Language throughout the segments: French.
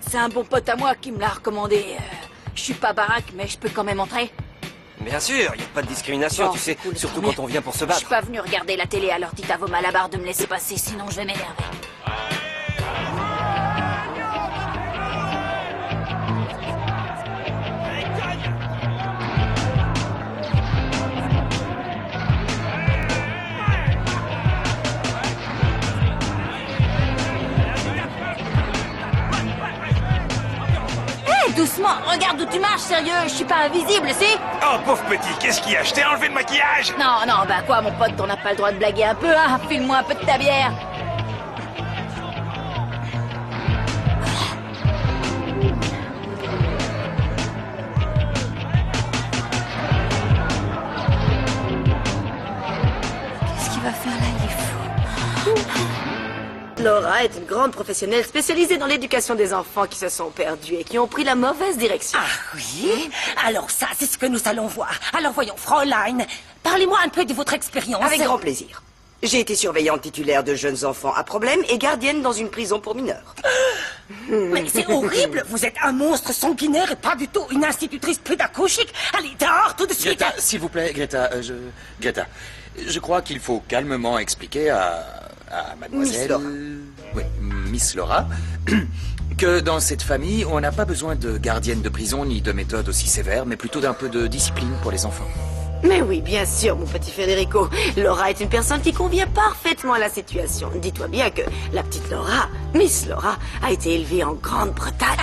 C'est un bon pote à moi qui me l'a recommandé. Je suis pas baraque, mais je peux quand même entrer. Bien sûr, il n'y a pas de discrimination, Bon, tu sais, cool, surtout tant mieux. quand on vient pour se Je battre. suis pas venu regarder la télé, alors dites à vos malabars de me laisser passer, sinon je vais m'énerver. Doucement, regarde où tu marches, sérieux, je suis pas invisible, si? Oh, pauvre petit, qu'est-ce qu'il y a? Je t'ai enlevé le maquillage? Non, non, bah quoi, mon pote, on n'a pas le droit de blaguer un peu, hein? File-moi un peu de ta bière. Qu'est-ce qu'il va faire là, il est fou. Laura est une grande professionnelle spécialisée dans l'éducation des enfants qui se sont perdus et qui ont pris la mauvaise direction. Ah oui? Alors ça, c'est ce que nous allons voir. Alors voyons, Fräulein, parlez-moi un peu de votre expérience. Avec grand plaisir. J'ai été surveillante titulaire de jeunes enfants à problème et gardienne dans une prison pour mineurs. Mais c'est horrible, vous êtes un monstre sanguinaire et pas du tout une institutrice pédagogique. Allez, dehors tout de suite. Greta, s'il vous plaît, Greta, Greta, je crois qu'il faut calmement expliquer à mademoiselle... Miss Laura. Oui, Miss Laura, que dans cette famille, on n'a pas besoin de gardienne de prison ni de méthodes aussi sévères, mais plutôt d'un peu de discipline pour les enfants. Mais oui, bien sûr, mon petit Federico. Laura est une personne qui convient parfaitement à la situation. Dis-toi bien que la petite Laura, Miss Laura, a été élevée en Grande-Bretagne.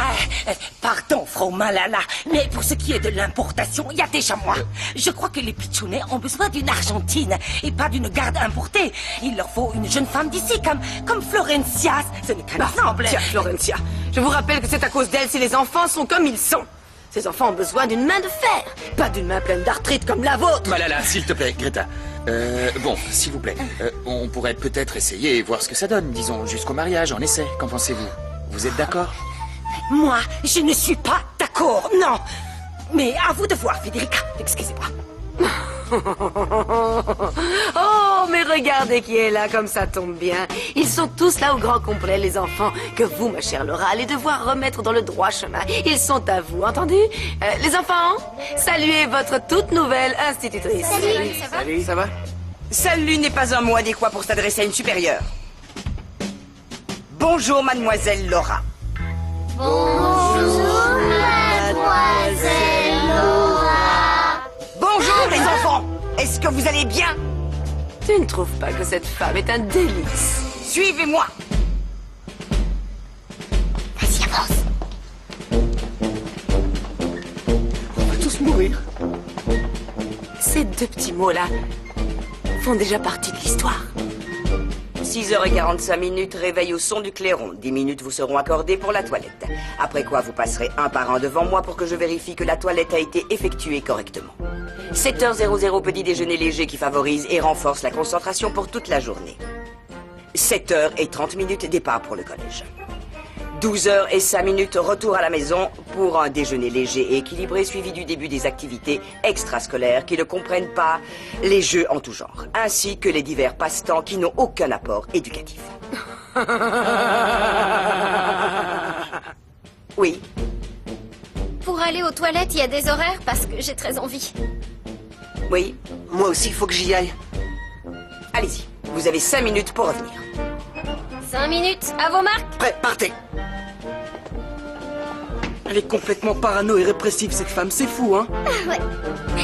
Pardon, Frau Malala, mais pour ce qui est de l'importation, il y a déjà moi. Je crois que les pitchounets ont besoin d'une Argentine et pas d'une garde importée. Il leur faut une jeune femme d'ici, comme Florencia. Ce n'est qu'un exemple. Tiens, Florencia, je vous rappelle que c'est à cause d'elle si les enfants sont comme ils sont. Ces enfants ont besoin d'une main de fer, pas d'une main pleine d'arthrite comme la vôtre. Malala, s'il te plaît, Greta. Bon, s'il vous plaît, on pourrait peut-être essayer et voir ce que ça donne, disons, jusqu'au mariage, en essai. Qu'en pensez-vous? Vous êtes d'accord? Moi, je ne suis pas d'accord, non. Mais à vous de voir, Federica. Excusez-moi. Oh, mais regardez qui est là, comme ça tombe bien. Ils sont tous là au grand complet, les enfants, que vous, ma chère Laura, allez devoir remettre dans le droit chemin. Ils sont à vous, entendu? Les enfants, saluez votre toute nouvelle institutrice. Salut, ça va? Salut, ça va? Salut n'est pas un mot adéquat pour s'adresser à une supérieure. Bonjour, mademoiselle Laura. Bonjour, mademoiselle Laura. Bonjour, les enfants. Est-ce que vous allez bien? Tu ne trouves pas que cette femme est un délice? Suivez-moi. Vas-y, avance. On va tous mourir. Ces deux petits mots-là font déjà partie de l'histoire. 6h45, réveil au son du clairon. 10 minutes vous seront accordées pour la toilette. Après quoi, vous passerez un par un devant moi pour que je vérifie que la toilette a été effectuée correctement. 7h00, petit déjeuner léger qui favorise et renforce la concentration pour toute la journée. 7h30, départ pour le collège. 12h05, retour à la maison pour un déjeuner léger et équilibré suivi du début des activités extrascolaires qui ne comprennent pas les jeux en tout genre, ainsi que les divers passe-temps qui n'ont aucun apport éducatif. Oui. Pour aller aux toilettes, il y a des horaires parce que j'ai très envie. Oui. Moi aussi, il faut que j'y aille. Allez-y. Vous avez 5 minutes pour revenir. 5 minutes, à vos marques. Prêt, partez. Elle est complètement parano et répressive, cette femme, c'est fou, hein?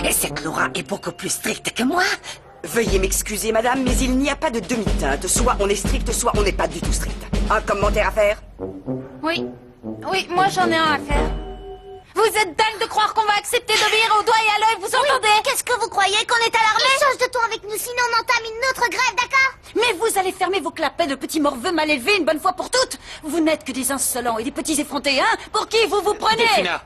Et cette Laura est beaucoup plus stricte que moi. Veuillez m'excuser, madame, mais il n'y a pas de demi-teinte. Soit on est strict, soit on n'est pas du tout strict. Un commentaire à faire? Oui, oui, moi j'en ai un à faire. Vous êtes dingue de croire qu'on va accepter d'obéir au doigt et à l'œil, vous entendez? Qu'est-ce que vous croyez qu'on est alarmé? Change de ton avec nous, sinon on entame une autre grève, d'accord? Mais vous allez fermer vos clapets de petits morveux mal élevés une bonne fois pour toutes. Vous n'êtes que des insolents et des petits effrontés, hein? Pour qui vous vous prenez? Delphina.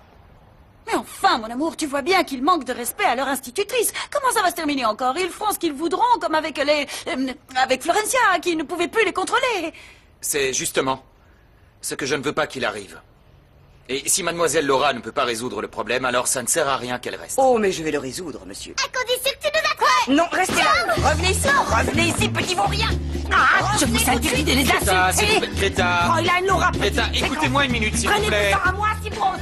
Mais enfin, mon amour, tu vois bien qu'ils manquent de respect à leur institutrice. Comment ça va se terminer encore? Ils feront ce qu'ils voudront, comme avec avec Florencia, qui ne pouvait plus les contrôler. C'est justement ce que je ne veux pas qu'il arrive. Et si mademoiselle Laura ne peut pas résoudre le problème, alors ça ne sert à rien qu'elle reste. Oh, mais je vais le résoudre, monsieur. À condition que tu nous accroches. Non, restez là. Revenez ici, petit vaurien. Ah, je vous interdis de les Greta, s'il vous insulter. plaît, Greta. Fräulein Laura Greta, Petit, écoutez-moi une minute, s'il vous prenez plaît. le temps à moi si vous osez.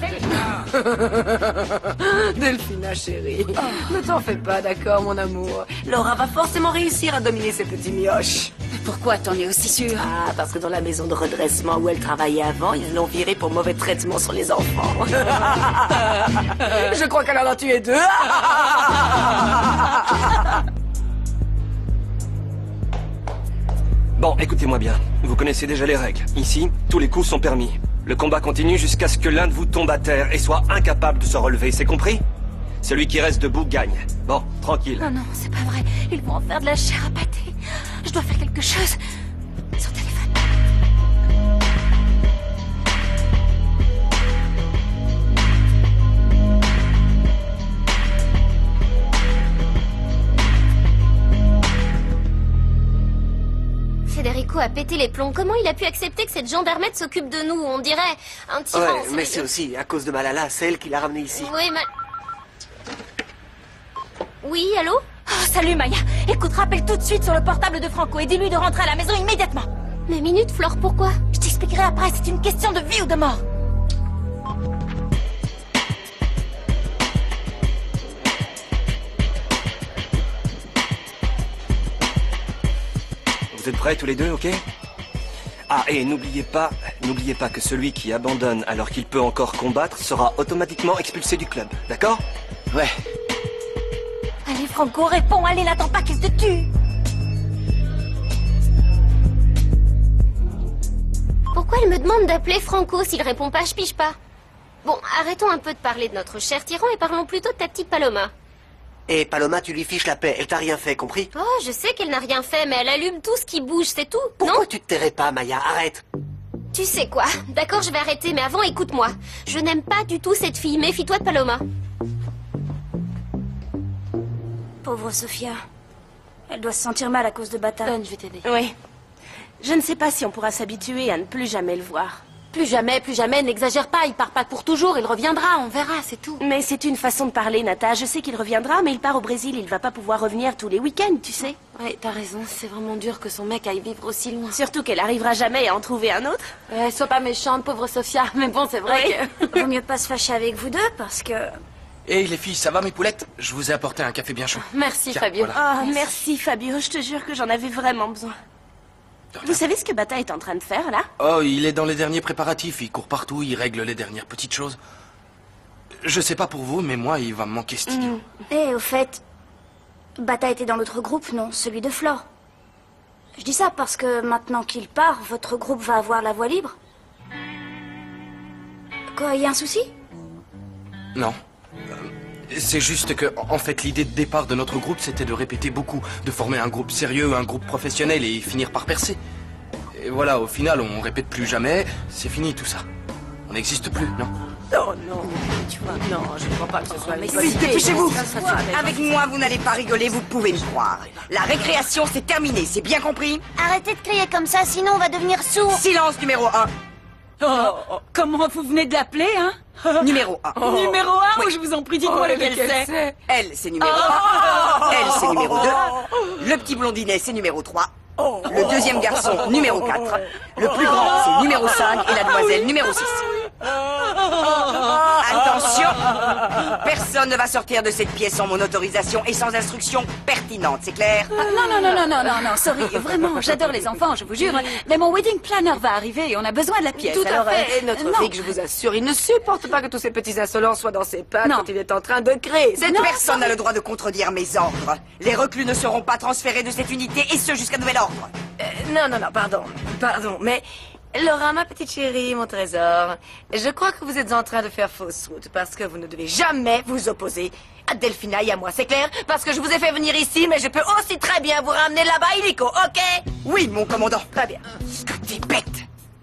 Delphina, chérie, ne t'en fais pas, d'accord, mon amour. Laura va forcément réussir à dominer ces petits mioches. Pourquoi t'en es aussi sûr? Ah, parce que dans la maison de redressement où elle travaillait avant, ils l'ont virée pour mauvais traitement sur les enfants. Je crois qu'elle en a tué 2. Bon, écoutez-moi bien. Vous connaissez déjà les règles. Ici, tous les coups sont permis. Le combat continue jusqu'à ce que l'un de vous tombe à terre et soit incapable de se relever, c'est compris? Celui qui reste debout gagne. Bon, tranquille. Non, non, c'est pas vrai. Ils vont en faire de la chair à pâté. Je dois faire quelque chose. Son téléphone. Federico a pété les plombs. Comment il a pu accepter que cette gendarmette s'occupe de nous? On dirait un tyran. Ouais, mais c'est aussi à cause de Malala, c'est elle qui l'a ramené ici. Oui, mais... Oui, allô? Oh, salut Maya. Écoute, rappelle tout de suite sur le portable de Franco et dis-lui de rentrer à la maison immédiatement. Mais minute, Flore, pourquoi? Je t'expliquerai après, c'est une question de vie ou de mort. Vous êtes prêts tous les deux, ok? Ah, et n'oubliez pas que celui qui abandonne alors qu'il peut encore combattre sera automatiquement expulsé du club, d'accord? Ouais. Allez Franco, réponds, allez, n'attends pas qu'il te tue. Pourquoi elle me demande d'appeler Franco? S'il répond pas, je pige pas. Bon, arrêtons un peu de parler de notre cher tyran et parlons plutôt de ta petite Paloma. Et Paloma, tu lui fiches la paix, elle t'a rien fait, compris? Oh, je sais qu'elle n'a rien fait, mais elle allume tout ce qui bouge, c'est tout, Pourquoi non? tu te tairais pas, Maya? Arrête. Tu sais quoi? D'accord, je vais arrêter, mais avant, écoute-moi. Je n'aime pas du tout cette fille, méfie-toi de Paloma. Pauvre Sophia. Elle doit se sentir mal à cause de Bata. Donne, je vais t'aider. Oui. Je ne sais pas si on pourra s'habituer à ne plus jamais le voir. Plus jamais, n'exagère pas, il part pas pour toujours, il reviendra, on verra, c'est tout. Mais c'est une façon de parler, Nata. Je sais qu'il reviendra, mais il part au Brésil. Il va pas pouvoir revenir tous les week-ends, tu sais. Ouais, t'as raison, c'est vraiment dur que son mec aille vivre aussi loin. Surtout qu'elle arrivera jamais à en trouver un autre. Ouais, sois pas méchante, pauvre Sophia, mais bon, c'est vrai que... Vaut mieux pas se fâcher avec vous deux, parce que... Hé les filles, ça va mes poulettes? Je vous ai apporté un café bien chaud. Merci, Tiens, Fabio. voilà. Ah, merci, Fabio. Je te jure que j'en avais vraiment besoin. Vous savez ce que Bata est en train de faire, là? Oh, il est dans les derniers préparatifs, il court partout, il règle les dernières petites choses. Je sais pas pour vous, mais moi, il va me manquer ce idiot. Eh, au fait... Bata était dans l'autre groupe, non? Celui de Flore. Je dis ça parce que maintenant qu'il part, votre groupe va avoir la voie libre. Quoi, y a un souci? Non. C'est juste que, en fait, l'idée de départ de notre groupe, c'était de répéter beaucoup, de former un groupe sérieux, un groupe professionnel et finir par percer. Et voilà, au final, on répète plus jamais, c'est fini tout ça. On n'existe plus, non? Oh non, tu vois, non, je ne crois pas que ce soit... Vite, dépêchez-vous. Avec moi, vous n'allez pas rigoler, vous pouvez me croire. La récréation, c'est terminé, c'est bien compris? Arrêtez de crier comme ça, sinon on va devenir sourds. Silence numéro 1. Comment vous venez de l'appeler, hein? Numéro 1. Numéro 1, ou je vous en prie, dites-moi lequel c'est. Elle, c'est numéro 1. Elle, c'est numéro 2. Le petit blondinet, c'est numéro 3. Le deuxième garçon, numéro 4. Le plus grand, c'est numéro 5. Et la demoiselle, numéro 6. Attention! Personne ne va sortir de cette pièce sans mon autorisation et sans instruction pertinente, c'est clair? Non, sorry, vraiment, j'adore les enfants, je vous jure. Mais mon wedding planner va arriver et on a besoin de la pièce. Tout à alors, fait, et notre non. Rick, je vous assure, il ne supporte pas que tous ces petits insolents soient dans ses pattes Non. quand il est en train de créer. Cette personne n'a le droit de contredire mes ordres. Les reclus ne seront pas transférés de cette unité et ce jusqu'à nouvel ordre. Non, pardon, mais... Laura, ma petite chérie, mon trésor, je crois que vous êtes en train de faire fausse route parce que vous ne devez jamais vous opposer à Delphina et à moi, c'est clair? Parce que je vous ai fait venir ici, mais je peux aussi très bien vous ramener là-bas illico, ok? Oui, mon commandant. Très bien. Des bêtes,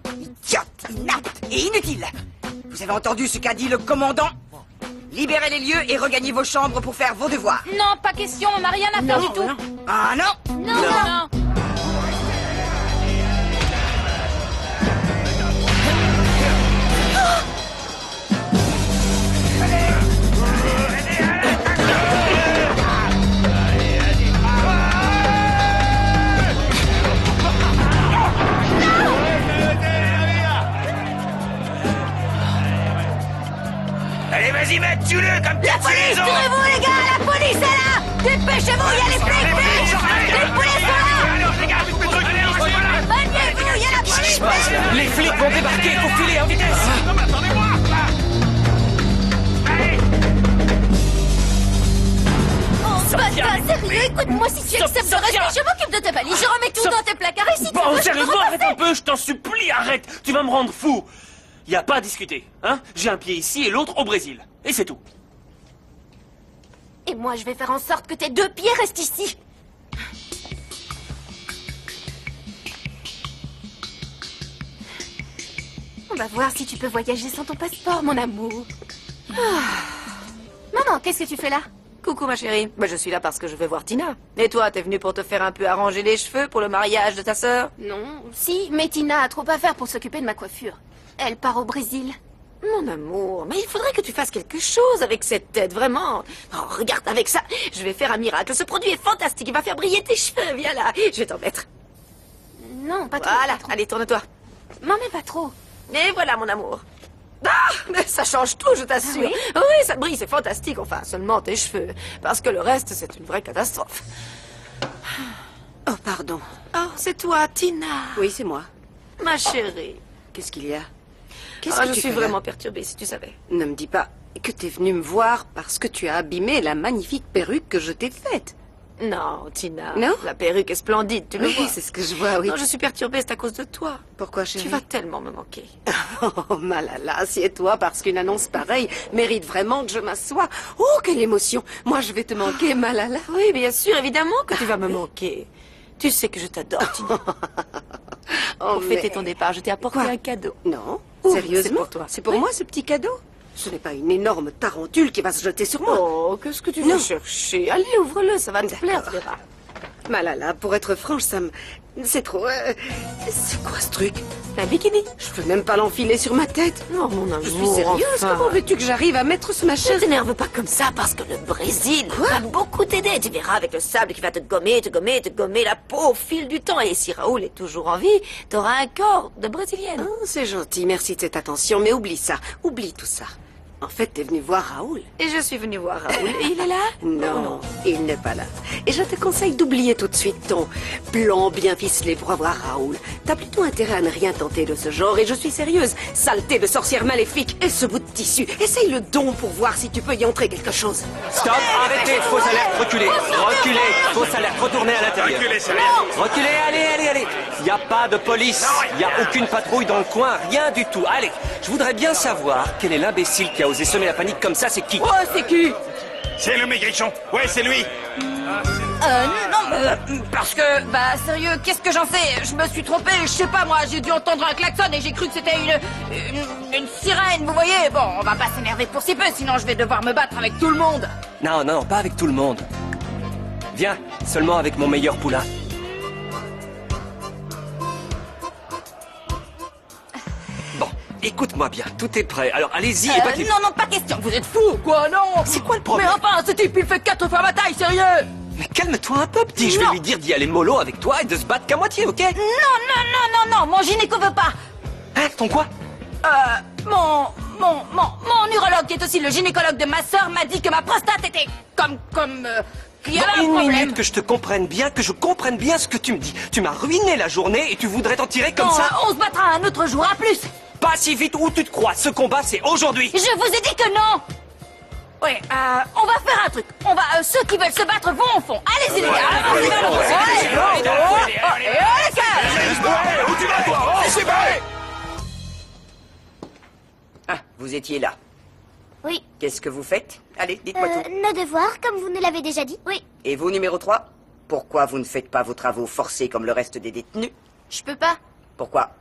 idiotes, inaptes et inutiles. Vous avez entendu ce qu'a dit le commandant? Libérez les lieux et regagnez vos chambres pour faire vos devoirs. Non, pas question, on n'a rien à faire du tout. Ah non? Non. Allez, vas-y, mec, tue-le comme La police, tirez-vous les gars, la police est là! Dépêchez-vous, il y a les flics, vite! Les policiers sont là! Bagnez-vous, il y a la police! Les flics vont débarquer, il faut filer en vitesse. Bata, sérieux, écoute-moi, si tu acceptes de rester, je m'occupe de ta valise, je remets tout dans tes placards et si tu Bon, veux, je sérieusement, peux arrête un peu, je t'en supplie, arrête. Tu vas me rendre fou. Y a pas à discuter, hein? J'ai un pied ici et l'autre au Brésil. Et c'est tout. Et moi, je vais faire en sorte que tes 2 pieds restent ici. On va voir si tu peux voyager sans ton passeport, mon amour. Maman, qu'est-ce que tu fais là? Coucou ma chérie, je suis là parce que je veux voir Tina. Et toi, t'es venue pour te faire un peu arranger les cheveux pour le mariage de ta sœur? Non, si, mais Tina a trop à faire pour s'occuper de ma coiffure. Elle part au Brésil. Mon amour, mais il faudrait que tu fasses quelque chose avec cette tête, vraiment. Oh, regarde, avec ça, je vais faire un miracle. Ce produit est fantastique, il va faire briller tes cheveux. Viens là, je vais t'en mettre. Non, pas trop. Voilà, pas trop. allez, tourne-toi. Non, mais pas trop. Et voilà, mon amour. Ah, mais ça change tout, je t'assure. Ah oui, ça brille, c'est fantastique. Enfin, seulement tes cheveux. Parce que le reste, c'est une vraie catastrophe. Oh, pardon. Oh, c'est toi, Tina. Oui, c'est moi. Ma chérie. Qu'est-ce qu'il y a? Je tu suis fais là? vraiment perturbée, si tu savais. Ne me dis pas que t'es venu me voir parce que tu as abîmé la magnifique perruque que je t'ai faite. Non, Tina. Non? La perruque est splendide, tu le vois. Oui, c'est ce que je vois, oui. Non, je suis perturbée, c'est à cause de toi. Pourquoi, chérie? Tu vas tellement me manquer. Oh, Malala, assieds-toi parce qu'une annonce pareille mérite vraiment que je m'assoie. Oh, quelle émotion! Moi, je vais te manquer, Malala. Oui, bien sûr, évidemment que tu vas me manquer. Tu sais que je t'adore, Tina. Oh, Pour fêter ton départ, je t'ai apporté Quoi? un cadeau. Non, Oh, sérieusement? c'est pour toi. C'est pour Oui. moi, ce petit cadeau? Ce n'est pas une énorme tarentule qui va se jeter sur moi. Oh, qu'est-ce que tu Non. veux chercher? Allez, ouvre-le, ça va te plaire, tu verras. Malala, pour être franche, ça me... C'est trop... C'est quoi ce truc? Un bikini. Je peux même pas l'enfiler sur ma tête. Non, mon amour. Je suis sérieuse, enfin. comment veux-tu que j'arrive à mettre ce machin? Ne t'énerve pas comme ça parce que le Brésil va beaucoup t'aider. Tu verras avec le sable qui va te gommer, te gommer, te gommer la peau au fil du temps. Et si Raoul est toujours en vie, t'auras un corps de brésilienne. Oh, c'est gentil, merci de cette attention, mais oublie ça, oublie tout ça. En fait, t'es venu voir Raoul. Et je suis venue voir Raoul. Et il est là? Non, il n'est pas là. Et je te conseille d'oublier tout de suite ton plan bien ficelé pour avoir Raoul. T'as plutôt intérêt à ne rien tenter de ce genre, et je suis sérieuse. Saleté de sorcière maléfique, et ce bout de tissu. Essaye le don pour voir si tu peux y entrer quelque chose. Stop, arrêtez, fausse alerte, reculez. Reculez, fausse alerte, retournez à l'intérieur. Reculez, allez. Y a pas de police. Y a aucune patrouille dans le coin, rien du tout. Allez, je voudrais bien savoir quel est l'imbécile qui a osé semer la panique comme ça, c'est qui? Oh, c'est qui? C'est le maigrichon. Ouais, c'est lui. Parce que, sérieux, qu'est-ce que j'en sais? Je me suis trompé, je sais pas moi, j'ai dû entendre un klaxon et j'ai cru que c'était une sirène, vous voyez? Bon, on va pas s'énerver pour si peu, sinon je vais devoir me battre avec tout le monde. Non, pas avec tout le monde. Viens, seulement avec mon meilleur poulain. Bon, écoute-moi bien, tout est prêt. Alors allez-y et battez. Non, pas question, vous êtes fous, quoi, non? C'est quoi le problème? Mais enfin, ce type, il fait 4 fois ma taille, sérieux! Mais calme-toi un peu, petit. Je vais Non. lui dire d'y aller mollo avec toi et de se battre qu'à moitié, ok? Non, mon gynéco veut pas. Hein, ton quoi? Mon urologue, qui est aussi le gynécologue de ma sœur, m'a dit que ma prostate était qu'il y avait un Une problème. minute que je te comprenne bien, que je comprenne bien ce que tu me dis. Tu m'as ruiné la journée et tu voudrais t'en tirer comme Bon, ça? on se battra un autre jour, à plus. Pas si vite où tu te crois. Ce combat, c'est aujourd'hui. Je vous ai dit que non. Oui, on va faire un truc. Ceux qui veulent se battre vont au fond. Allez-y, les gars. Où tu vas, toi? Oh, c'est vrai. Ah, vous étiez là. Oui. Qu'est-ce que vous faites? Allez, dites-moi tout. Nos devoirs, comme vous nous l'avez déjà dit. Oui. Et vous, numéro 3? Pourquoi vous ne faites pas vos travaux forcés comme le reste des détenus? Je peux pas. Pourquoi?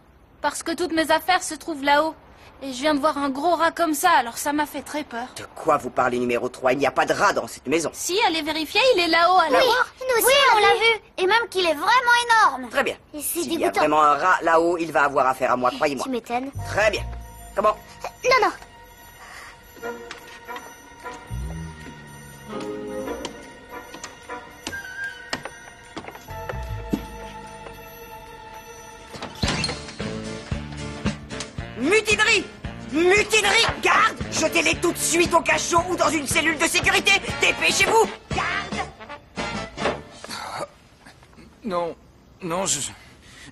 Parce que toutes mes affaires se trouvent là-haut. Et je viens de voir un gros rat comme ça, alors ça m'a fait très peur. De quoi vous parlez, numéro 3? Il n'y a pas de rat dans cette maison. Si, allez vérifier, il est là-haut, alors. Nous aussi, on l'a vu. Et même qu'il est vraiment énorme. Très bien. Et c'est S'il y a dégoûtant. vraiment un rat là-haut, il va avoir affaire à moi, croyez-moi. Tu m'étonnes. Très bien. Comment? Non. Mutinerie! Mutinerie! Garde! Jetez-les tout de suite au cachot ou dans une cellule de sécurité. Dépêchez-vous. Garde. Non,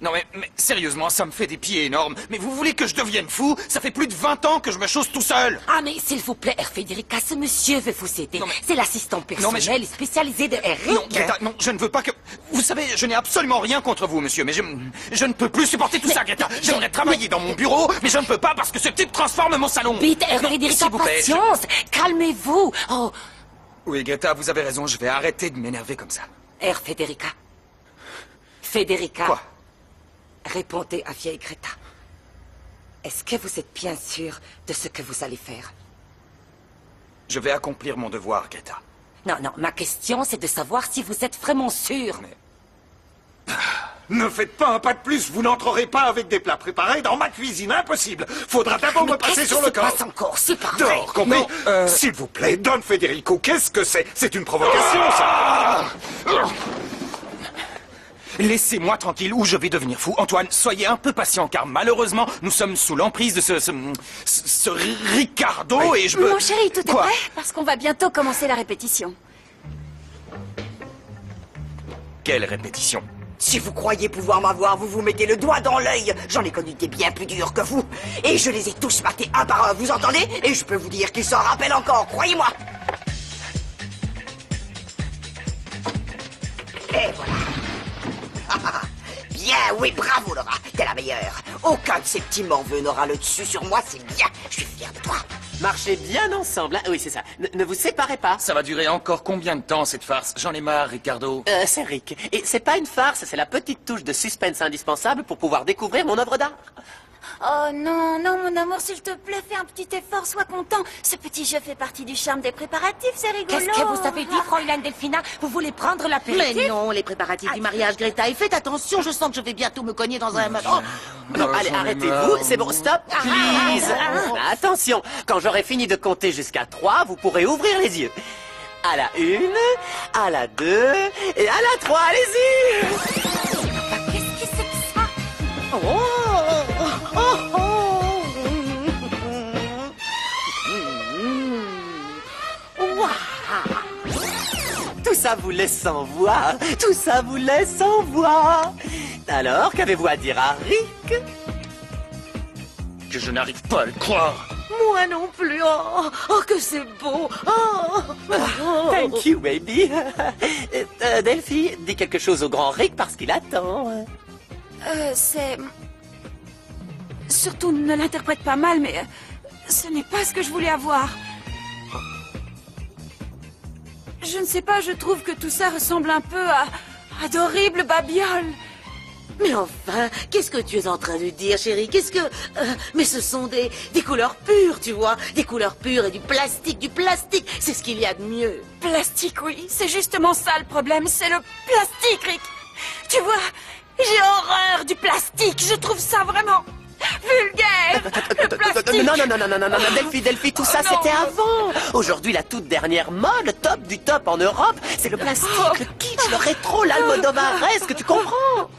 Non mais sérieusement, ça me fait des pieds énormes. Mais vous voulez que je devienne fou? Ça fait plus de 20 ans que je me chausse tout seul. Ah mais s'il vous plaît, Herr Federica, ce monsieur veut vous aider. C'est l'assistant personnel et spécialisé de Eric. Non, Greta, non, je ne veux pas que... Vous savez, je n'ai absolument rien contre vous, monsieur, mais je ne peux plus supporter tout ça, Greta. J'aimerais travailler dans mon bureau, mais je ne peux pas parce que ce type transforme mon salon. Vite, Herr Federica, patience. Calmez-vous. Oh. Oui, Greta, vous avez raison, je vais arrêter de m'énerver comme ça. Herr Federica. Federica. Quoi? Répondez à vieille Greta. Est-ce que vous êtes bien sûr de ce que vous allez faire? Je vais accomplir mon devoir, Greta. Non, ma question c'est de savoir si vous êtes vraiment sûr. Mais... Ne faites pas un pas de plus, vous n'entrerez pas avec des plats préparés dans ma cuisine, impossible. Faudra d'abord me passer sur le corps. Qu'est-ce qui se passe encore? C'est parfait. Dehors, compris? S'il vous plaît, Don Federico, qu'est-ce que c'est? C'est une provocation, ça. Laissez-moi tranquille ou je vais devenir fou. Antoine, soyez un peu patient car malheureusement, nous sommes sous l'emprise de ce Ricardo et je peux... Mon chéri, tout est prêt? Parce qu'on va bientôt commencer la répétition. Quelle répétition? Si vous croyez pouvoir m'avoir, vous vous mettez le doigt dans l'œil. J'en ai connu des bien plus durs que vous. Et je les ai tous matés un par un, vous entendez? Et je peux vous dire qu'ils s'en rappellent encore, croyez-moi. Et voilà. Bien, oui, bravo Laura, t'es la meilleure. Aucun de ces petits morveux n'aura le dessus sur moi, c'est bien. Je suis fier de toi. Marchez bien ensemble, hein? Oui, c'est ça. Ne vous séparez pas. Ça va durer encore combien de temps, cette farce? J'en ai marre, Ricardo. C'est Rick. Et c'est pas une farce, c'est la petite touche de suspense indispensable pour pouvoir découvrir mon œuvre d'art. Oh non, mon amour, s'il te plaît, fais un petit effort, sois content. Ce petit jeu fait partie du charme des préparatifs, c'est rigolo. Qu'est-ce que vous avez dit, Fräulein Delphina? Vous voulez prendre l'apéritif? Mais non, les préparatifs du mariage, Greta. Et faites attention, je sens que je vais bientôt me cogner dans un... Oh. Non, allez, arrêtez-vous, c'est bon, stop, please. Attention, quand j'aurai fini de compter jusqu'à 3, vous pourrez ouvrir les yeux. À la 1, à la 2, et à la 3, allez-y. Qu'est-ce que c'est que ça? Tout ça vous laisse sans voix. Tout ça vous laisse sans voix. Alors, qu'avez-vous à dire à Rick? Que je n'arrive pas à le croire. Moi non plus. Oh, que c'est beau. Thank you, baby. Delphi, dis quelque chose au grand Rick parce qu'il attend. C'est... Surtout, ne l'interprète pas mal, mais ce n'est pas ce que je voulais avoir. Je ne sais pas, je trouve que tout ça ressemble un peu à d'horribles babioles. Mais enfin, qu'est-ce que tu es en train de dire, chérie? Qu'est-ce que... mais ce sont des couleurs pures, tu vois. Des couleurs pures et du plastique, c'est ce qu'il y a de mieux. Plastique, oui, c'est justement ça le problème, c'est le plastique, Rick. Tu vois, j'ai horreur du plastique, je trouve ça vraiment... vulgaire. Le plastique. Non, Delphi, tout ça c'était avant. Aujourd'hui, la toute dernière mode, le top du top en Europe, c'est le plastique, le kitsch, le rétro, l'almodovaresque, tu comprends?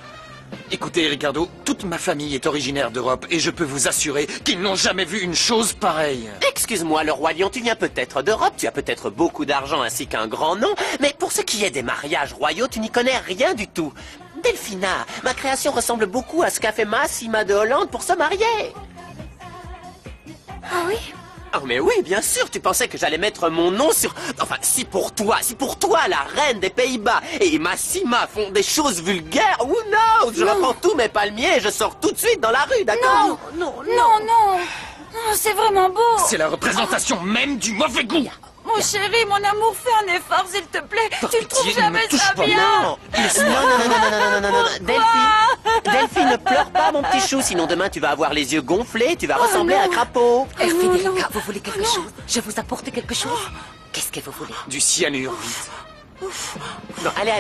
Écoutez, Ricardo, toute ma famille est originaire d'Europe et je peux vous assurer qu'ils n'ont jamais vu une chose pareille. Excuse-moi, le roi lion, tu viens peut-être d'Europe, tu as peut-être beaucoup d'argent ainsi qu'un grand nom, mais pour ce qui est des mariages royaux, tu n'y connais rien du tout. Delphina, ma création ressemble beaucoup à ce qu'a fait Massima de Hollande pour se marier. Ah oui? Oh mais oui, bien sûr, tu pensais que j'allais mettre mon nom sur... Enfin, si pour toi, la reine des Pays-Bas et Massima font des choses vulgaires, who knows? Je reprends tous mes palmiers et je sors tout de suite dans la rue, d'accord? Non, c'est vraiment beau. C'est la représentation même du mauvais goût. Mon chéri, mon amour, fais un effort, s'il te plaît. Tu ne trouves jamais ça bien? Non, Delphi, ne pleure pas, mon petit chou, sinon demain tu vas avoir les yeux gonflés, tu vas ressembler à un crapaud. Federica, vous voulez quelque chose? Je vous apporte quelque chose? Qu'est-ce que vous voulez? Du cyanure, vite. Non, allez.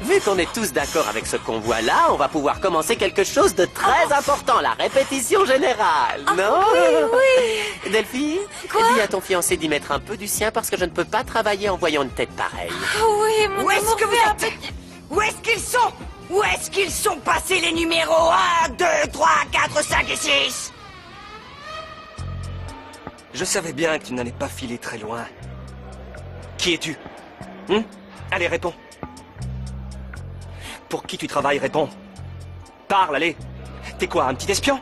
Vu qu'on est tous d'accord avec ce qu'on voit là, on va pouvoir commencer quelque chose de très important, la répétition générale, non? Oui. Delphi, dis à ton fiancé d'y mettre un peu du sien parce que je ne peux pas travailler en voyant une tête pareille. Oui, mon amour. Où est-ce que vous êtes? Où est-ce qu'ils sont? Où est-ce qu'ils sont passés les numéros 1, 2, 3, 4, 5 et 6? Je savais bien que tu n'allais pas filer très loin. Qui es-tu? Allez, réponds. Pour qui tu travailles, réponds. Parle, allez. T'es quoi, un petit espion?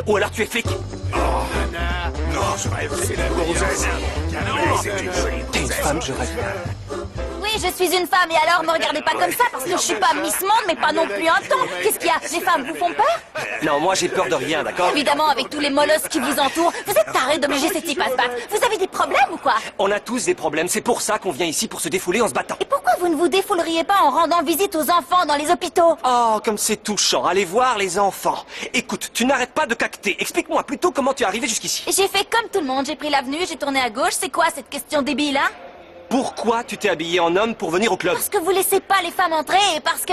Ou alors tu es flic? Non, je rêve, c'est la gonzesse. T'es une femme, je rêve. Oui, je suis une femme, et alors me regardez pas comme ça, parce que je suis pas Miss Monde, mais pas non plus un ton. Qu'est-ce qu'il y a? Les femmes vous font peur? Non, moi j'ai peur de rien, d'accord? Évidemment, avec tous les molosses qui vous entourent, vous êtes tarés d'obliger ces types à se battre. Vous avez des problèmes ou quoi? On a tous des problèmes, c'est pour ça qu'on vient ici pour se défouler en se battant. Et pourquoi vous ne vous défouleriez pas en rendant visite aux enfants dans les hôpitaux? Oh, comme c'est touchant, allez voir les enfants. Écoute, tu n'arrêtes pas de cacter, explique-moi plutôt comment tu es arrivé jusqu'ici. J'ai fait comme tout le monde, j'ai pris l'avenue, j'ai tourné à gauche, c'est quoi cette question débile, hein? Pourquoi tu t'es habillé en homme pour venir au club? Parce que vous laissez pas les femmes entrer et parce que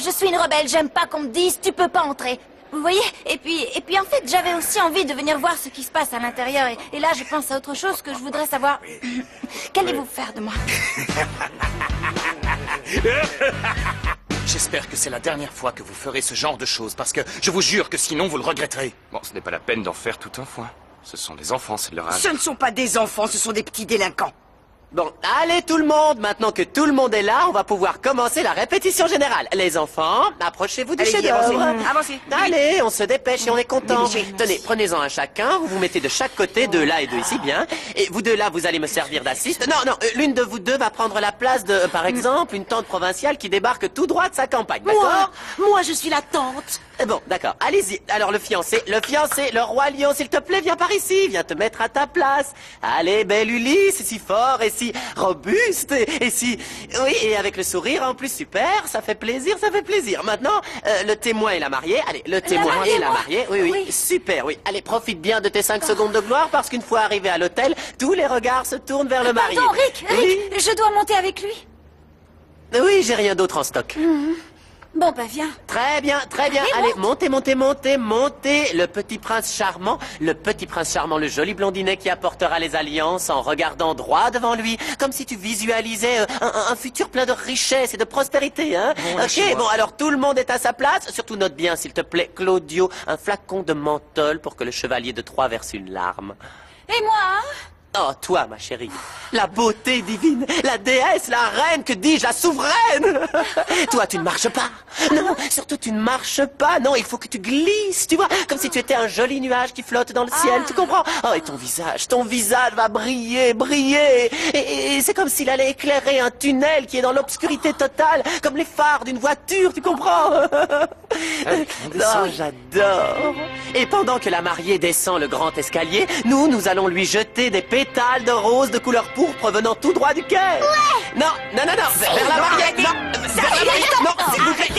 je suis une rebelle, j'aime pas qu'on me dise tu peux pas entrer. Vous voyez? Et puis en fait, j'avais aussi envie de venir voir ce qui se passe à l'intérieur et là je pense à autre chose que je voudrais savoir. Qu'allez-vous faire de moi? J'espère que c'est la dernière fois que vous ferez ce genre de choses, parce que je vous jure que sinon vous le regretterez. Bon, ce n'est pas la peine d'en faire tout un foin. Ce sont des enfants, c'est de leur âge. Ce ne sont pas des enfants, ce sont des petits délinquants. Bon, allez tout le monde, maintenant que tout le monde est là, on va pouvoir commencer la répétition générale. Les enfants, approchez-vous du Allez-y, chef-d'œuvre. avancez. Allez, on se dépêche et on est content. Oui. Tenez, prenez-en un chacun, vous vous mettez de chaque côté, deux là et deux ici, bien. Et vous deux là, vous allez me servir d'assiste. Non, l'une de vous deux va prendre la place de, par exemple, une tante provinciale qui débarque tout droit de sa campagne, d'accord? Moi, je suis la tante. Bon, d'accord, allez-y. Alors le fiancé, le roi lion, s'il te plaît, viens par ici, viens te mettre à ta place. Allez, belle Ulysse, si fort et si robuste et si... Oui, et avec le sourire en plus, super, ça fait plaisir, ça fait plaisir. Maintenant, le témoin et la mariée, allez, le témoin et la mariée, oui, super, oui. Allez, profite bien de tes 5 secondes de gloire parce qu'une fois arrivé à l'hôtel, tous les regards se tournent vers le marié. Pardon, Rick, Oui, je dois monter avec lui. oui, j'ai rien d'autre en stock. Bon, bah viens. Très bien, très bien. Allez, montez. Le petit prince charmant, le joli blondinet qui apportera les alliances en regardant droit devant lui, comme si tu visualisais un futur plein de richesse et de prospérité, hein. Ok, bon, alors tout le monde est à sa place. Surtout note bien, s'il te plaît, Claudio, un flacon de menthol pour que le chevalier de Troie verse une larme. Et moi, hein? Oh, toi, ma chérie, la beauté divine, la déesse, la reine, que dis-je, la souveraine. Toi, tu ne marches pas. Non, surtout, tu ne marches pas. Non, il faut que tu glisses, tu vois, comme si tu étais un joli nuage qui flotte dans le ciel, tu comprends? Oh, et ton visage va briller. Et c'est comme s'il allait éclairer un tunnel qui est dans l'obscurité totale, comme les phares d'une voiture, tu comprends? Oh, j'adore. Et pendant que la mariée descend le grand escalier, nous allons lui jeter des pétales de rose de couleur pourpre venant tout droit du cœur. Ouais. Non, vers la mariée. Non, s'il vous plaît.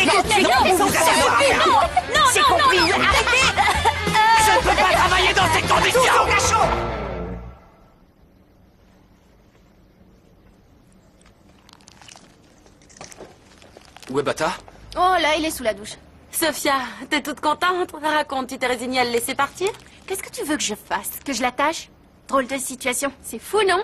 C'est compris, arrêtez. Je ne peux pas travailler dans ces conditions. Où est Bata? Oh là, il est sous la douche. Sophia, t'es toute contente? Raconte, tu t'es résignée à le laisser partir? Qu'est-ce que tu veux que je fasse? Que je l'attache? Drôle de situation. C'est fou, non?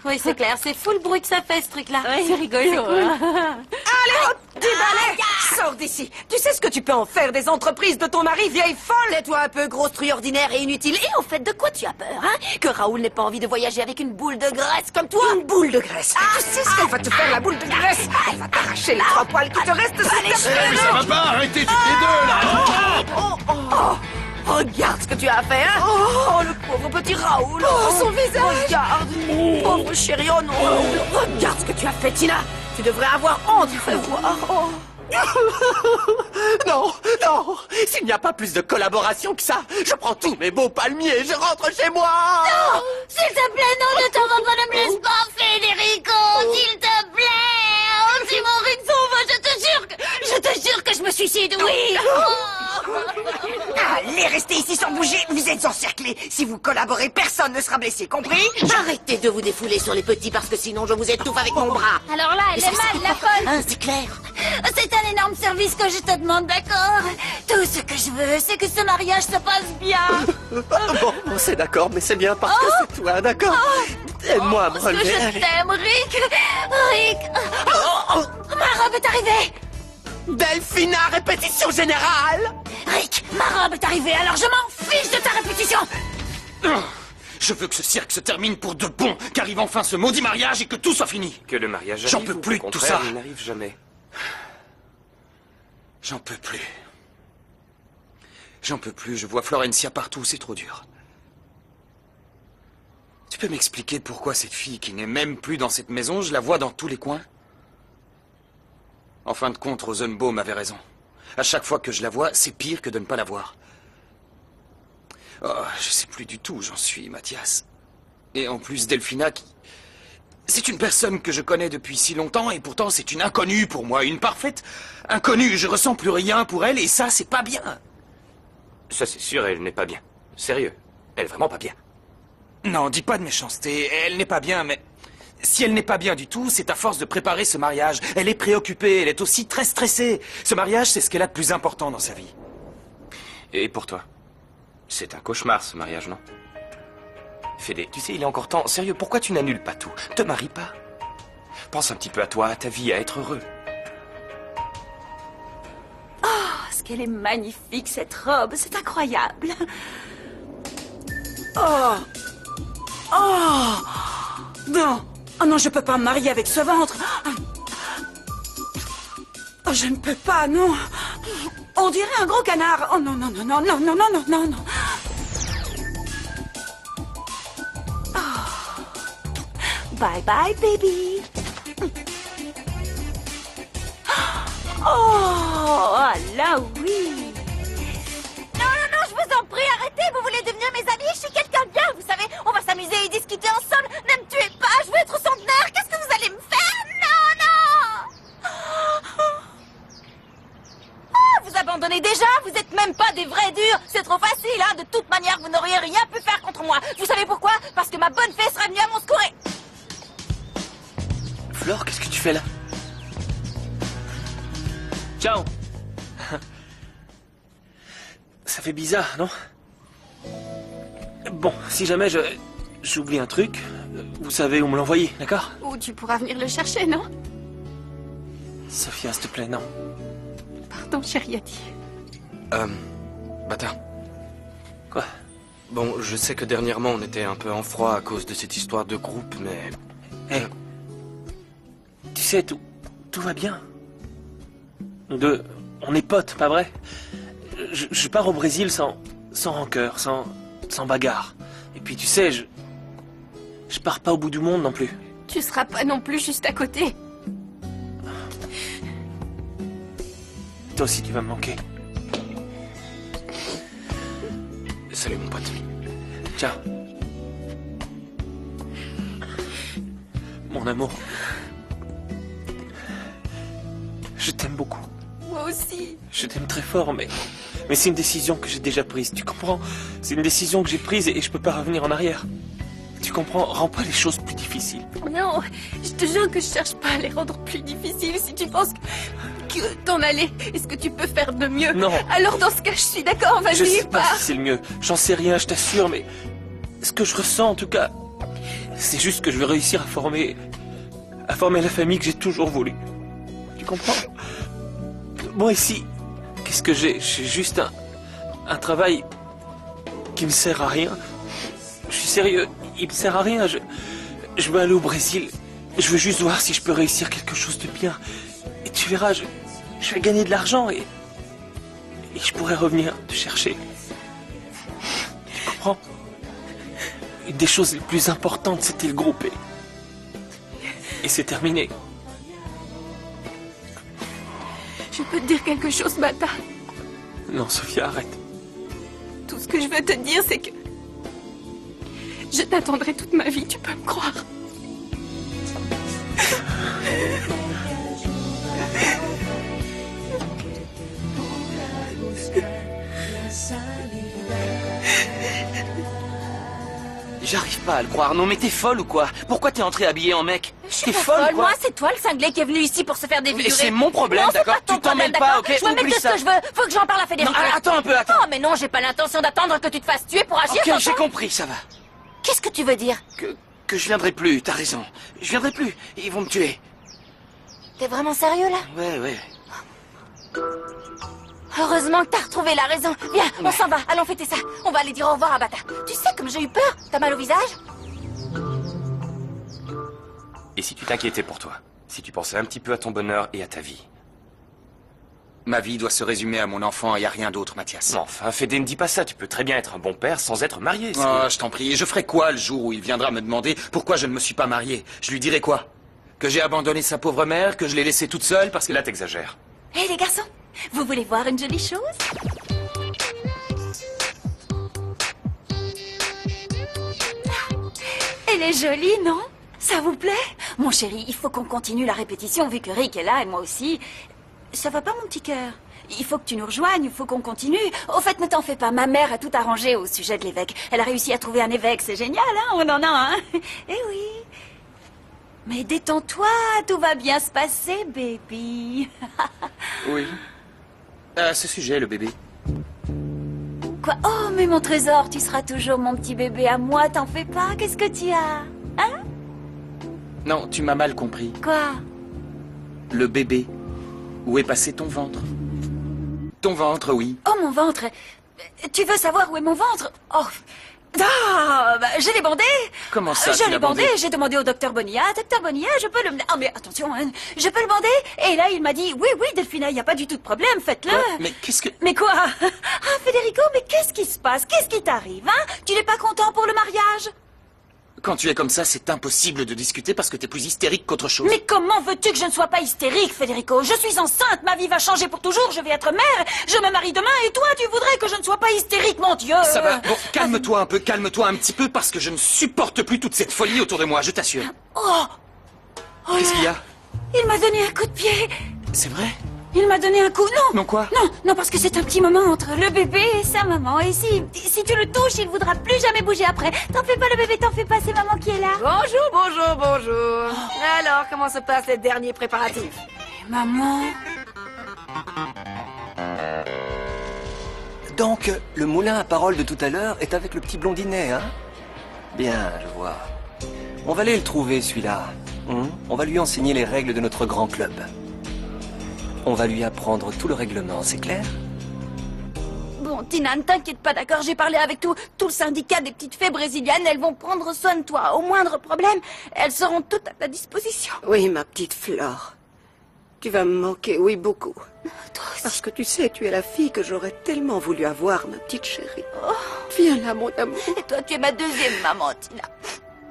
Oui, c'est clair, c'est fou le bruit que ça fait, ce truc-là. Oui, c'est rigolo. Hein. Allez, hop, du balai. Sors d'ici. Tu sais ce que tu peux en faire des entreprises de ton mari, vieille folle? Tais-toi un peu, grosse truie ordinaire et inutile. Et au fait, de quoi tu as peur, hein? Que Raoul n'ait pas envie de voyager avec une boule de graisse comme toi? Une boule de graisse. Tu sais ce qu'elle va te faire, la boule de graisse? Elle va t'arracher les 3 poils qui te restent sur tes cheveux. Ça va pas, arrêtez toutes les deux, là. Regarde ce que tu as fait, hein? Oh, le pauvre petit Raoul. Oh, son visage. Regarde. Pauvre chéri, oh non. Regarde ce que tu as fait, Tina. Tu devrais avoir honte, fais voir. Oh. Non, s'il n'y a pas plus de collaboration que ça, je prends tous mes beaux palmiers et je rentre chez moi. Non, s'il te plaît, non, ne t'en va pas, ne me laisse pas, Federico, s'il te plaît. Oh, c'est mon Rizzo, je te jure que je me suicide, oui. Allez, restez ici sans bouger. Vous êtes encerclés. Si vous collaborez, personne ne sera blessé, compris? Arrêtez de vous défouler sur les petits parce que sinon je vous étouffe avec mon bras. Alors là, elle est mal, la folle. Hein, c'est clair. C'est un énorme service que je te demande, d'accord? Tout ce que je veux, c'est que ce mariage se passe bien. Bon, c'est d'accord, mais c'est bien parce que c'est toi, d'accord? Aide-moi à me relever. Je t'aime, Rick. Ma robe est arrivée. Delphina, répétition générale. Rick, ma robe est arrivée, alors je m'en fiche de ta répétition. Je veux que ce cirque se termine pour de bon, qu'arrive enfin ce maudit mariage et que tout soit fini. Que le mariage J'en arrive, peux ou plus au de tout contraire, ça. il n'arrive jamais. J'en peux plus. J'en peux plus, je vois Florencia partout, c'est trop dur. Tu peux m'expliquer pourquoi cette fille qui n'est même plus dans cette maison, je la vois dans tous les coins? En fin de compte, Rosenbaum avait raison. À chaque fois que je la vois, c'est pire que de ne pas la voir. Oh, je sais plus du tout où j'en suis, Mathias. Et en plus, Delphina qui... C'est une personne que je connais depuis si longtemps et pourtant c'est une inconnue pour moi, une parfaite inconnue. Je ressens plus rien pour elle et ça, c'est pas bien. Ça, c'est sûr, elle n'est pas bien. Sérieux, elle est vraiment pas bien. Non, dis pas de méchanceté, elle n'est pas bien, mais... Si elle n'est pas bien du tout, c'est à force de préparer ce mariage. Elle est préoccupée, elle est aussi très stressée. Ce mariage, c'est ce qu'elle a de plus important dans sa vie. Et pour toi? C'est un cauchemar, ce mariage, non? Fédé, tu sais, il est encore temps. Sérieux, pourquoi tu n'annules pas tout? Te marie pas. Pense un petit peu à toi, à ta vie, à être heureux. Oh, ce qu'elle est magnifique, cette robe. C'est incroyable. Oh. Oh. Non. Oh non, je peux pas me marier avec ce ventre. Oh, je ne peux pas, non. On dirait un gros canard. Oh non, non, non, non, non, non, non, non, non, non. Oh. Bye bye, baby. Oh, là oui. Non, non, non, je vous en prie, arrêtez, vous voulez devenir mes amis? Je suis quelqu'un de bien, vous savez, on va s'amuser et discuter ensemble. Ne me tuez pas, je veux être centenaire, qu'est-ce que vous allez me faire? Non, non. Oh, vous abandonnez déjà, vous êtes même pas des vrais durs. C'est trop facile, hein, de toute manière, vous n'auriez rien pu faire contre moi. Vous savez pourquoi? Parce que ma bonne fée serait venue à mon secours. Flore, qu'est-ce que tu fais là? Ciao. Ça fait bizarre, non? Bon, si jamais j'oublie un truc, vous savez où me l'envoyer, d'accord? Ou tu pourras venir le chercher, non? Sophia, s'il te plaît, non. Pardon, chérie Adi. Bata. Quoi? Bon, je sais que dernièrement on était un peu en froid à cause de cette histoire de groupe, mais... Hé, tu sais, tout va bien. Nous deux, on est potes, pas vrai? Je pars au Brésil sans rancœur, sans bagarre. Et puis tu sais, je pars pas au bout du monde non plus. Tu seras pas non plus juste à côté. Toi aussi tu vas me manquer. Salut mon pote. Ciao. Mon amour. Je t'aime beaucoup. Moi aussi. Je t'aime très fort, mais c'est une décision que j'ai déjà prise, tu comprends? C'est une décision que j'ai prise et je peux pas revenir en arrière. Tu comprends? Rends pas les choses plus difficiles. Non, je te jure que je cherche pas à les rendre plus difficiles. Si tu penses que t'en aller, est-ce que tu peux faire de mieux? Non. Alors dans ce cas, je suis d'accord, vas-y, Je sais pas pars. si c'est le mieux. J'en sais rien, je t'assure, mais ce que je ressens en tout cas, c'est juste que je vais réussir à former la famille que j'ai toujours voulu. Tu comprends? Moi ici, qu'est-ce que j'ai? J'ai juste un travail qui me sert à rien. Je suis sérieux, il me sert à rien. Je veux aller au Brésil. Je veux juste voir si je peux réussir quelque chose de bien. Et tu verras, je vais gagner de l'argent et je pourrais revenir te chercher. Tu comprends? Une des choses les plus importantes, c'était le groupe. Et c'est terminé. Je peux te dire quelque chose, Bata. Non, Sophia, arrête. Tout ce que je veux te dire, c'est que... je t'attendrai toute ma vie, tu peux me croire. J'arrive pas à le croire. Non mais t'es folle ou quoi? Pourquoi t'es entrée habillée en mec? T'es Pas folle folle, quoi? moi, c'est toi le cinglé qui est venu ici pour se faire défigurer. Et c'est mon problème, Non, c'est d'accord? pas ton Tu t'emmêles problème, pas, d'accord? ok? Je vais Oublie mettre ça. ce que je veux. Faut que j'en parle à Federico. Non, attends un peu, attends. Non, mais non, j'ai pas l'intention d'attendre que tu te fasses tuer pour agir. Ok, j'ai t'entends? compris, ça va. Qu'est-ce que tu veux dire? Que je viendrai plus, t'as raison. Je viendrai plus, ils vont me tuer. T'es vraiment sérieux, là? Ouais. Heureusement que t'as retrouvé la raison. Viens, on s'en va, allons fêter ça. On va aller dire au revoir à Bata. Tu sais comme j'ai eu peur? T'as mal au visage? Et si tu t'inquiétais pour toi? Si tu pensais un petit peu à ton bonheur et à ta vie? Ma vie doit se résumer à mon enfant et à rien d'autre, Mathias. Enfin, Fédé, ne dis pas ça. Tu peux très bien être un bon père sans être marié. Oh, je t'en prie. Je ferai quoi le jour où il viendra me demander pourquoi je ne me suis pas marié? Je lui dirai quoi? Que j'ai abandonné sa pauvre mère, que je l'ai laissée toute seule parce que... Là, t'exagères. Hé les garçons, vous voulez voir une jolie chose? Elle est jolie, non? Ça vous plaît? Mon chéri, il faut qu'on continue la répétition vu que Rick est là et moi aussi. Ça va pas, mon petit cœur? Il faut que tu nous rejoignes, il faut qu'on continue. Au fait, ne t'en fais pas, ma mère a tout arrangé au sujet de l'évêque. Elle a réussi à trouver un évêque, c'est génial, hein? On en a un. Eh oui. Mais détends-toi, tout va bien se passer, baby. Oui. À ce sujet, le bébé. Quoi? Oh, mais mon trésor, tu seras toujours mon petit bébé à moi, t'en fais pas. Qu'est-ce que tu as? Hein? Non, tu m'as mal compris. Quoi? Le bébé. Où est passé ton ventre? Ton ventre, oui. Oh, mon ventre. Tu veux savoir où est mon ventre? Oh. Ah, bah, je l'ai bandé. Comment ça, Je tu l'ai l'as bandé, bandé? j'ai demandé au docteur Bonilla. Docteur Bonilla, je peux le... Ah, mais attention, hein, je peux le bander? Et là, il m'a dit, oui, oui, Delphina, il n'y a pas du tout de problème, faites-le. Quoi? Mais qu'est-ce que... Mais quoi? Ah, Federico, mais qu'est-ce qui se passe? Qu'est-ce qui t'arrive, hein? Tu n'es pas content pour le mariage? Quand tu es comme ça, c'est impossible de discuter parce que t'es plus hystérique qu'autre chose. Mais comment veux-tu que je ne sois pas hystérique, Federico? Je suis enceinte, ma vie va changer pour toujours, je vais être mère, je me marie demain, et toi, tu voudrais que je ne sois pas hystérique, mon Dieu! Ça va, bon, calme-toi un peu, calme-toi un petit peu, parce que je ne supporte plus toute cette folie autour de moi, je t'assure. Oh! Qu'est-ce qu'il y a? Il m'a donné un coup de pied! C'est vrai? Il m'a donné un coup, non! Non quoi? Non, parce que c'est un petit moment entre le bébé et sa maman, et si tu le touches, il voudra plus jamais bouger après. T'en fais pas, le bébé, t'en fais pas, c'est maman qui est là. Bonjour, bonjour, bonjour. Alors, comment se passent les derniers préparatifs? Maman... Donc, le moulin à parole de tout à l'heure est avec le petit blondinet, hein? Bien, je vois. On va aller le trouver, celui-là. On va lui enseigner les règles de notre grand club. On va lui apprendre tout le règlement, c'est clair? Bon, Tina, ne t'inquiète pas, d'accord? J'ai parlé avec tout le syndicat des petites fées brésiliennes. Elles vont prendre soin de toi. Au moindre problème, elles seront toutes à ta disposition. Oui, ma petite Flore. Tu vas me manquer, oui, beaucoup. Toi aussi. Parce que tu sais, tu es la fille que j'aurais tellement voulu avoir, ma petite chérie. Viens là, mon amour. Et toi, tu es ma deuxième maman, Tina.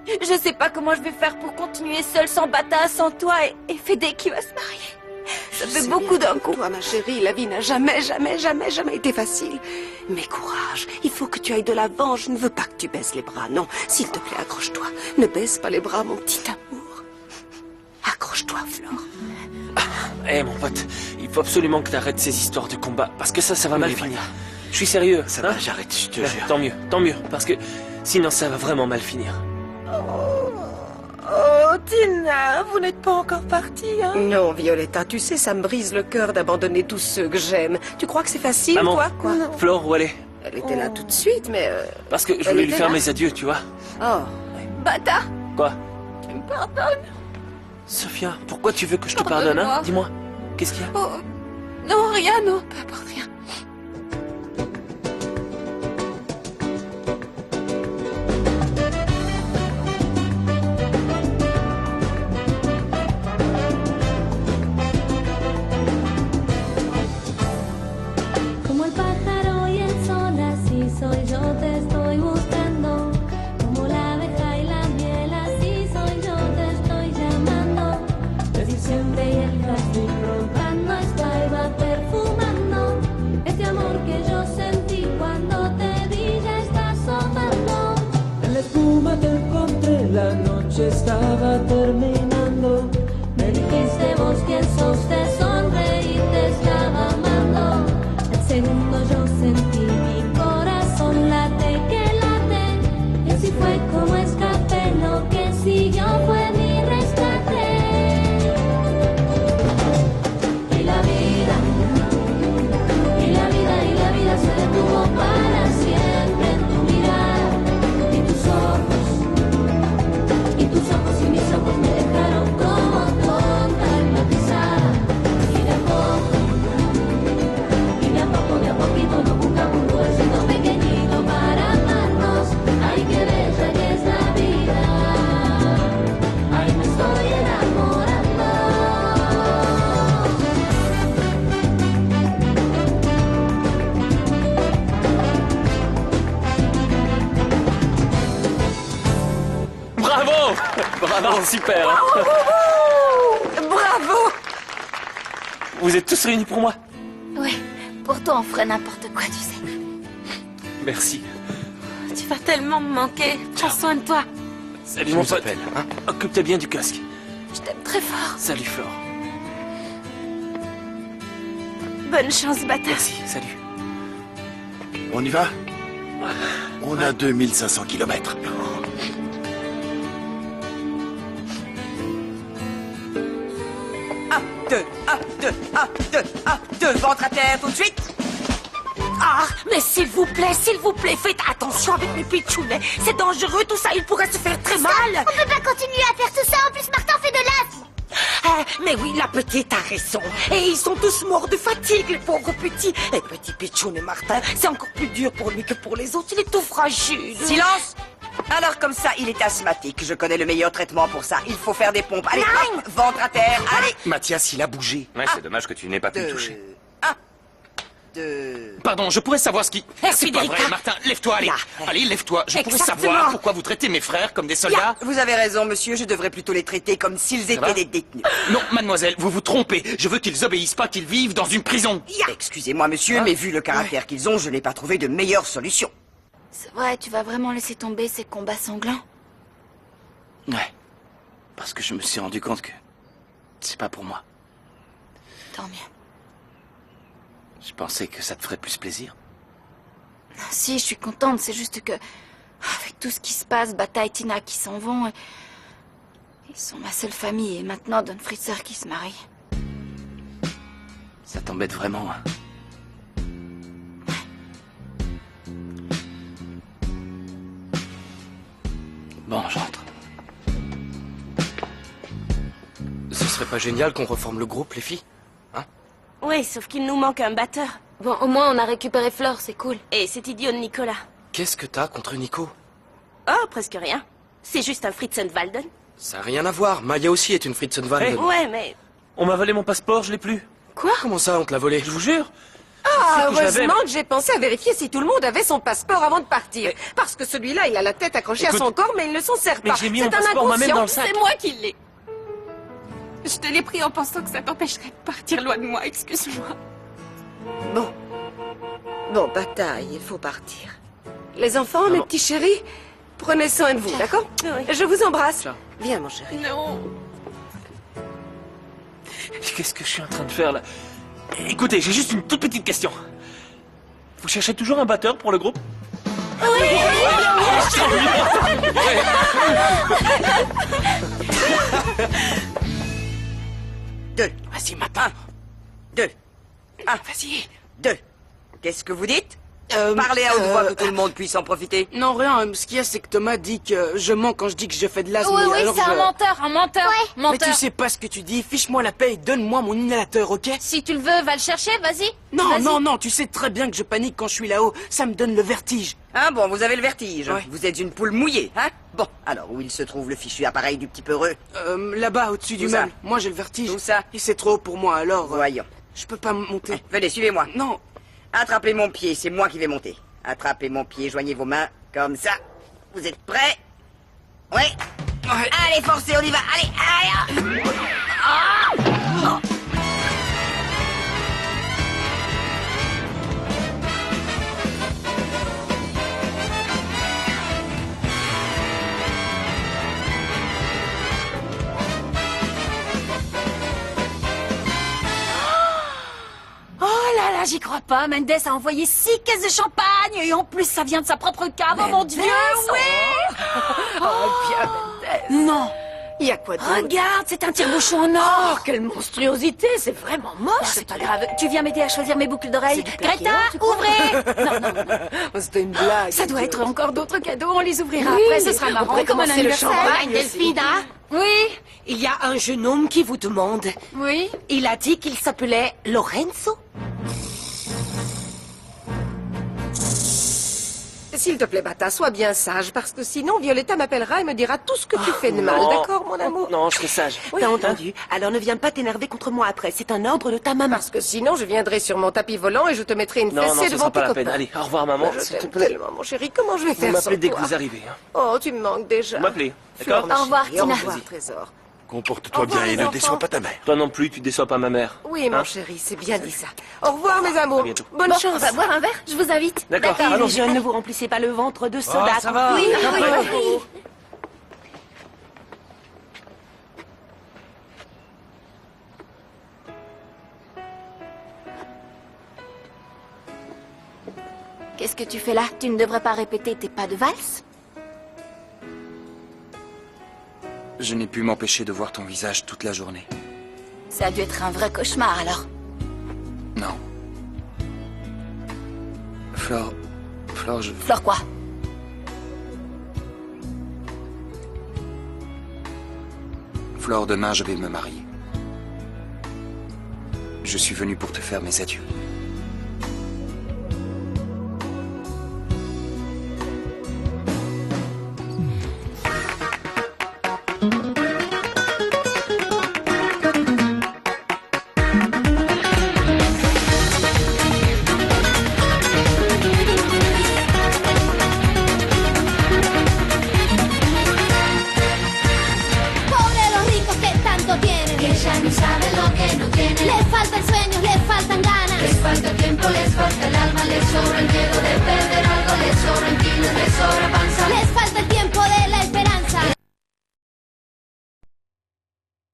Je sais pas comment je vais faire pour continuer seule sans Bata, sans toi et Fédé qui va se marier. Ça fait beaucoup d'un coup. Toi, ma chérie, la vie n'a jamais été facile. Mais courage, il faut que tu ailles de l'avant. Je ne veux pas que tu baisses les bras, non. S'il te plaît, accroche-toi. Ne baisse pas les bras, mon petit amour. Accroche-toi, Flore. Mon pote, il faut absolument que t'arrêtes ces histoires de combat, parce que ça va mal finir. Je suis sérieux. Ça va, j'arrête, je te jure. Tant mieux, parce que sinon ça va vraiment mal finir. Oh, Tina, vous n'êtes pas encore partie, hein? Non, Violetta, tu sais, ça me brise le cœur d'abandonner tous ceux que j'aime. Tu crois que c'est facile, Maman, quoi? Flore, où elle est? Elle était là tout de suite, mais... Parce que je voulais lui faire mes adieux, tu vois. Oh. Bata, Quoi? tu me pardonnes? Sophia, pourquoi tu veux que je te pardonne, hein? Dis-moi, qu'est-ce qu'il y a? Oh, non, rien, non, peu importe, rien. Como el pájaro y el sol, así soy yo, te estoy buscando. Como la abeja y la miel, así soy yo, te estoy llamando. Desde siempre y el jazmín roncando, esta va perfumando. Este amor que yo sentí cuando te vi ya está asomando. En la espuma te encontré, la noche estaba terminando. Me dijiste vos quién sos, te sonreí, te estaba amando. Al segundo yo sentí mi corazón late que late. Y así fue como escapé, lo que siguió fue mi rescate. Y la vida se detuvo para siempre en tu mirada. Y tus ojos y mis ojos me dejaron como tonta hipnotizada. Bravo! Bravo, super! Bravo! Vous êtes tous réunis pour moi? Ouais, pour toi, on ferait n'importe quoi, tu sais. Merci. Tu vas tellement me manquer. Prends soin de toi. Salut, Je mon vous pote. appelle, hein. Occupe-toi bien du casque. Je t'aime très fort. Salut, Flore. Bonne chance, bâtard. Merci, salut. On y va? On a 2500 kilomètres. Ventre à terre tout de suite. Ah, mais s'il vous plaît, faites attention avec mes pitchounets. C'est dangereux tout ça, il pourrait se faire très mal. On peut pas continuer à faire tout ça. En plus, Martin fait de l'asthme. Ah, mais oui, la petite a raison. Et ils sont tous morts de fatigue, les pauvres petits. Et petit pitchoun et Martin, c'est encore plus dur pour lui que pour les autres. Il est tout fragile. Silence. Alors comme ça, il est asthmatique. Je connais le meilleur traitement pour ça. Il faut faire des pompes. Allez, hop, ventre à terre. Allez. Mathias, il a bougé. Ouais, c'est dommage que tu n'aies pas pu le toucher. Pardon, je pourrais savoir ce qui... C'est pas Federica. vrai, Martin, lève-toi, allez. Là. Allez, lève-toi. Je pourrais Exactement. savoir pourquoi vous traitez mes frères comme des soldats. Vous avez raison, monsieur. Je devrais plutôt les traiter comme s'ils va étaient des détenus. Non, mademoiselle, vous vous trompez. Je veux qu'ils obéissent pas, qu'ils vivent dans une prison. Excusez-moi, monsieur, mais vu le caractère qu'ils ont, je n'ai pas trouvé de meilleure solution. C'est vrai, tu vas vraiment laisser tomber ces combats sanglants? Ouais. Parce que je me suis rendu compte que c'est pas pour moi. Tant mieux. Je pensais que ça te ferait plus plaisir. Si, je suis contente, c'est juste que... Avec tout ce qui se passe, Bata et Tina qui s'en vont... Ils sont ma seule famille, et maintenant Don Fritzer qui se marie. Ça t'embête vraiment, hein? Bon, j'entre. Ce serait pas génial qu'on reforme le groupe, les filles? Oui, sauf qu'il nous manque un batteur. Bon, au moins on a récupéré Flore, c'est cool. Et cet idiot de Nicolas. Qu'est-ce que t'as contre Nico? Oh, presque rien. C'est juste un Fritzenwalden. Ça n'a rien à voir. Maya aussi est une Fritzenwalden. Ouais, mais... On m'a volé mon passeport, je l'ai plus. Quoi? Comment ça, on te l'a volé? Je vous jure. Ah, que j'avais- heureusement que j'ai pensé à vérifier si tout le monde avait son passeport avant de partir. Parce que celui-là, il a la tête accrochée à Écoute, son corps, mais il ne s'en sert mais pas. j'ai mis C'est mon un passeport moi-même inconscient. dans le sac. C'est moi qui l'ai. Je te l'ai pris en pensant que ça t'empêcherait de partir loin de moi, excuse-moi. Bon, bataille, il faut partir. Les enfants, mes petits chéris, prenez soin de vous, d'accord? Je vous embrasse. Viens, mon chéri. Non. Qu'est-ce que je suis en train de faire là? Écoutez, j'ai juste une toute petite question. Vous cherchez toujours un batteur pour le groupe? Deux. Vas-y, maintenant. Deux. Vas-y. Deux. Qu'est-ce que vous dites? Parlez à haute voix que tout le monde puisse en profiter. Non, rien. Ce qu'il y a, c'est que Thomas dit que je mens quand je dis que je fais de l'asthme. Oui, oui, alors c'est un menteur, un menteur. Mais Menteur. tu sais pas ce que tu dis. Fiche-moi la paix et donne-moi mon inhalateur, ok? Si tu le veux, va le chercher, vas-y. Non, Vas-y. non, non, tu sais très bien que je panique quand je suis là-haut. Ça me donne le vertige. Ah bon, vous avez le vertige. Ouais. Vous êtes une poule mouillée, hein? Bon, alors où il se trouve le fichu appareil du petit peureux? Là-bas, au-dessus du Où ça? meuble. Moi, j'ai le vertige. Où ça? Et c'est trop haut pour moi, alors... Voyons. Je peux pas monter. Venez, suivez-moi. Non. Attrapez mon pied, c'est moi qui vais monter. Attrapez mon pied, joignez vos mains, comme ça. Vous êtes prêts? Ouais. Allez, forcez, on y va. Allez, allez. Ah. Oh là là, j'y crois pas. Mendes a envoyé 6 caisses de champagne et en plus ça vient de sa propre cave. Oh mon Dieu, oui. Non. Il y a quoi de drôle? Regarde, c'est un tire-bouchon en or. Oh, quelle monstruosité, c'est vraiment Oh, moche. c'est pas grave. Tu viens m'aider à choisir mes boucles d'oreilles. plaqué Greta, or, tu crois? ouvrez. Non, non, non. C'était une blague. Ça doit être encore d'autres cadeaux. On les ouvrira Oui, après. Ce sera on marrant pourrait comme un commencer le anniversaire. champagne aussi. Delphine, hein? Oui. Il y a un jeune homme qui vous demande. Oui. Il a dit qu'il s'appelait Lorenzo. S'il te plaît, Bata, sois bien sage, parce que sinon Violetta m'appellera et me dira tout ce que tu fais de mal, non. d'accord, mon amour? Non, je serai sage. T'as entendu? Alors ne viens pas t'énerver contre moi après. C'est un ordre de ta maman. Parce que sinon, je viendrai sur mon tapis volant et je te mettrai une Non, fessée ce devant sera tes pas la copains. peine. Allez, au revoir, maman. Je S'il te t'aime plaît. tellement, mon chéri. Comment je vais Vous faire sans m'appelez dès que toi? vous arrivez. Hein. Oh, tu me manques déjà. Vous m'appelez, d'accord? Fleur, ma Au revoir, chérie. Au Tina. revoir, trésor. Comporte-toi bien et ne déçois pas ta mère. Toi non plus, tu déçois pas ma mère. Oui, mon Hein? chéri, c'est bien dit ça. Au revoir, mes amours. bientôt. Bonne Bon, chance. on va boire un verre, je vous invite. D'accord, Et les allons-y. jeunes, ne vous remplissez pas le ventre de soda. ça va. Oui, Après. oui, oui. Qu'est-ce que tu fais là? Tu ne devrais pas répéter tes pas de valse? Je n'ai pu m'empêcher de voir ton visage toute la journée. Ça a dû être un vrai cauchemar alors. Non. Flore, je... Flore quoi? Flore, demain je vais me marier. Je suis venu pour te faire mes adieux. Pobre los ricos que tanto tienen, que ya no saben lo que no tienen. Les faltan sueños, les faltan ganas, les falta tiempo, les falta el alma, les sobra el miedo de perder algo, les sobran kilos, les sobra